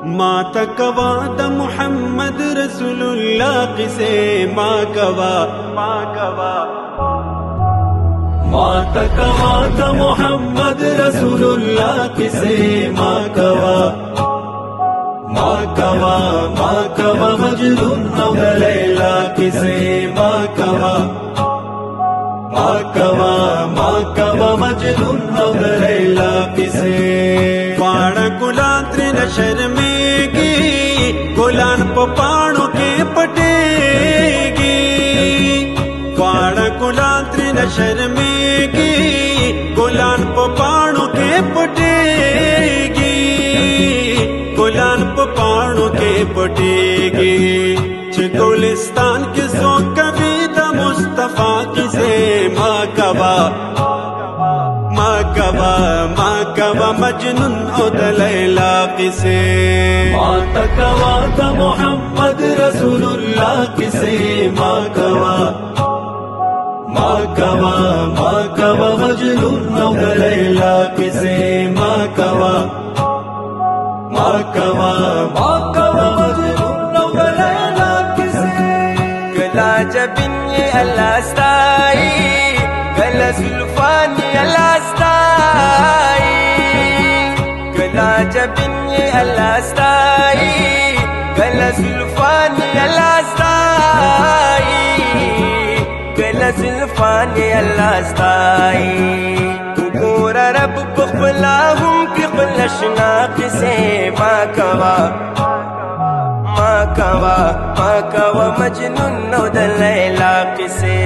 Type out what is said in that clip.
माता कवा द मुहम्मद रसूलुल्लाह किसे माँ कवा माता कवा द मुहम्मद रसूलुल्लाह किसे माँ कवा मजनून लैला किसे माँ कवा मजनून लैला किसे पाण गुलान त्रिन शर्मेगी गुलान पाणों के पटेगी पाण गुलान त्रिन शर्मेगी गुलान पाणों के पटेगी गुलान पाणों के पटेगी गुलिस्तान के सो कबीदा मुस्तफा किसे माँ कवा मजनून उद लैला किसे माता कवा द मुहम्मद रसूलुल्लाह किसे माँ कवा मजनून उद लैला किसे माँ कवा मजनून उद लैला किसे गला जबिन ये अल्लाह स्ताई गला जुल्फान ये अल्लाह स्ताई गला जबिन ये अल्लाह स्ताई गला जुल्फान ये अल्लाह स्ताई गला जुल्फान ये अल्लाह स्ताई गोरा रब बखला हम की खलशना किसे माँ कवा मजनून उद लैला किसे